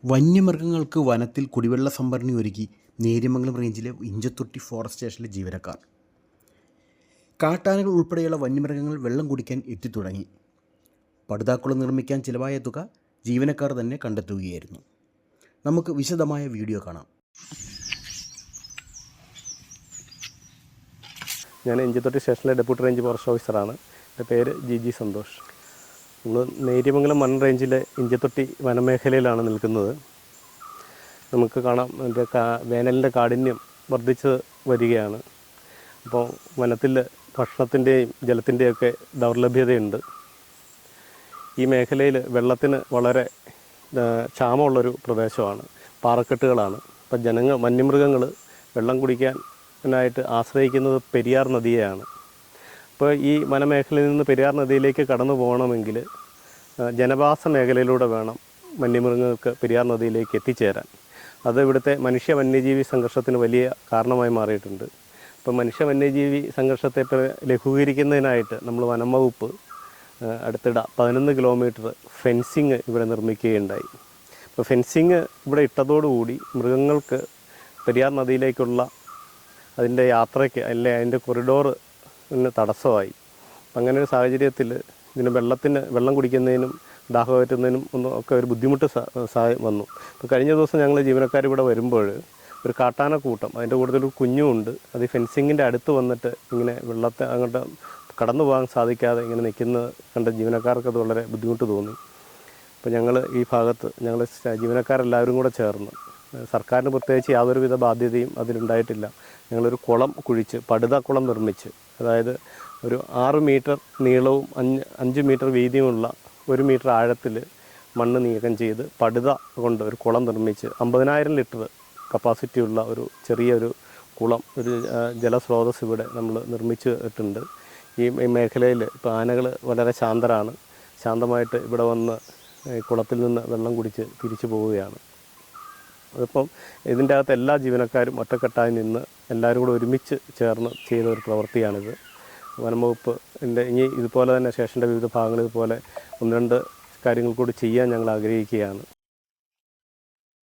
വന്യമൃഗങ്ങൾക്ക് വനത്തിൽ കുടിവെള്ള സംഭരണി ഒരുക്കി നേര്യമംഗലം റേഞ്ചിലെ ഇഞ്ചത്തൊട്ടി ഫോറസ്റ്റ് സ്റ്റേഷനിലെ ജീവനക്കാർ. കാട്ടാനകൾ ഉൾപ്പെടെയുള്ള വന്യമൃഗങ്ങൾ വെള്ളം കുടിക്കാൻ എത്തിത്തുടങ്ങി. പടുതാക്കുളം നിർമ്മിക്കാൻ ചിലവായ തുക ജീവനക്കാർ തന്നെ കണ്ടെത്തുകയായിരുന്നു. നമുക്ക് വിശദമായ വീഡിയോ കാണാം. ഞാൻ ഇഞ്ചത്തൊട്ടി സ്റ്റേഷനിലെ ഡെപ്യൂട്ടി റേഞ്ച് ഫോറസ്റ്റ് ഓഫീസറാണ്. എൻ്റെ പേര് ജി സന്തോഷ്. നമ്മൾ നേര്യമംഗലം വനം റേഞ്ചിലെ ഇഞ്ചത്തൊട്ടി വനമേഖലയിലാണ് നിൽക്കുന്നത്. നമുക്ക് കാണാം വേനലിൻ്റെ കാഠിന്യം വർദ്ധിച്ച് വരികയാണ്. അപ്പോൾ വനത്തിൽ ഭക്ഷണത്തിൻ്റെയും ജലത്തിൻ്റെയൊക്കെ ദൗർലഭ്യതയുണ്ട്. ഈ മേഖലയിൽ വെള്ളത്തിന് വളരെ ക്ഷാമമുള്ളൊരു പ്രദേശമാണ്, പാറക്കെട്ടുകളാണ്. അപ്പോൾ വന്യമൃഗങ്ങൾ വെള്ളം കുടിക്കാനായിട്ട് ആശ്രയിക്കുന്നത് പെരിയാർ നദിയെയാണ്. അപ്പോൾ ഈ വനമേഖലയിൽ നിന്ന് പെരിയാർ നദിയിലേക്ക് കടന്നു പോകണമെങ്കിൽ ജനവാസ മേഖലയിലൂടെ വേണം വന്യമൃഗങ്ങൾക്ക് പെരിയാർ നദിയിലേക്ക് എത്തിച്ചേരാൻ. അത് ഇവിടുത്തെ മനുഷ്യ വന്യജീവി സംഘർഷത്തിന് വലിയ കാരണമായി മാറിയിട്ടുണ്ട്. അപ്പോൾ മനുഷ്യ വന്യജീവി സംഘർഷത്തെ ലഘൂകരിക്കുന്നതിനായിട്ട് നമ്മൾ വനം വകുപ്പ് അടുത്തിടെ 11 കിലോമീറ്റർ ഫെൻസിങ് ഇവിടെ നിർമ്മിക്കുകയുണ്ടായി. അപ്പോൾ ഫെൻസിങ് ഇവിടെ ഇട്ടതോടുകൂടി മൃഗങ്ങൾക്ക് പെരിയാർ നദിയിലേക്കുള്ള അതിൻ്റെ യാത്രയ്ക്ക് അതിൻ്റെ കൊറിഡോറ് തടസ്സമായി. അങ്ങനെ ഒരു സാഹചര്യത്തിൽ ഇതിന് വെള്ളം കുടിക്കുന്നതിനും ദാഹമകറ്റുന്നതിനും ഒക്കെ ഒരു ബുദ്ധിമുട്ട് വന്നു. അപ്പോൾ കഴിഞ്ഞ ദിവസം ഞങ്ങൾ ജീവനക്കാർ ഇവിടെ വരുമ്പോൾ ഒരു കാട്ടാനക്കൂട്ടം, അതിൻ്റെ കൂടുതലൊരു കുഞ്ഞുമുണ്ട്, അത് ഫെൻസിങ്ങിൻ്റെ അടുത്ത് വന്നിട്ട് ഇങ്ങനെ വെള്ളത്തെ അങ്ങോട്ട് കടന്നു പോകാൻ സാധിക്കാതെ ഇങ്ങനെ നിൽക്കുന്നത് കണ്ട ജീവനക്കാർക്ക് അത് വളരെ ബുദ്ധിമുട്ട് തോന്നി. അപ്പോൾ ഞങ്ങൾ ഈ ഭാഗത്ത് ജീവനക്കാരെല്ലാവരും കൂടെ ചേർന്ന്, സർക്കാരിന് പ്രത്യേകിച്ച് യാതൊരുവിധ ബാധ്യതയും അതിലുണ്ടായിട്ടില്ല, ഞങ്ങളൊരു കുളം കുഴിച്ച് പടുതാക്കുളം നിർമ്മിച്ച്, അതായത് ഒരു 6 മീറ്റർ നീളവും 5 മീറ്റർ വീതിയുമുള്ള 1 മീറ്റർ ആഴത്തിൽ മണ്ണ് നീക്കം ചെയ്ത് പടുത കൊണ്ട് ഒരു കുളം നിർമ്മിച്ച് 50,000 ലിറ്റർ കപ്പാസിറ്റിയുള്ള ഒരു ചെറിയൊരു കുളം, ഒരു ജലസ്രോതസ് ഇവിടെ നമ്മൾ നിർമ്മിച്ചിട്ടുണ്ട്. ഈ മേഖലയിൽ ഇപ്പോൾ ആനകൾ വളരെ ശാന്തമായിട്ട് ഇവിടെ വന്ന് കുളത്തിൽ നിന്ന് വെള്ളം കുടിച്ച് തിരിച്ചു പോവുകയാണ്. അതിപ്പം ഇതിൻ്റെ അകത്ത് എല്ലാ ജീവനക്കാരും ഒറ്റക്കെട്ടായി നിന്ന് എല്ലാവരും കൂടെ ഒരുമിച്ച് ചേർന്ന് ചെയ്ത ഒരു പ്രവൃത്തിയാണിത്. വനംവകുപ്പ് ഇനി ഇതുപോലെ തന്നെ സ്റ്റേഷൻ്റെ വിവിധ ഭാഗങ്ങൾ ഇതുപോലെ 1-2 കാര്യങ്ങൾ കൂടി ചെയ്യാൻ ഞങ്ങൾ ആഗ്രഹിക്കുകയാണ്.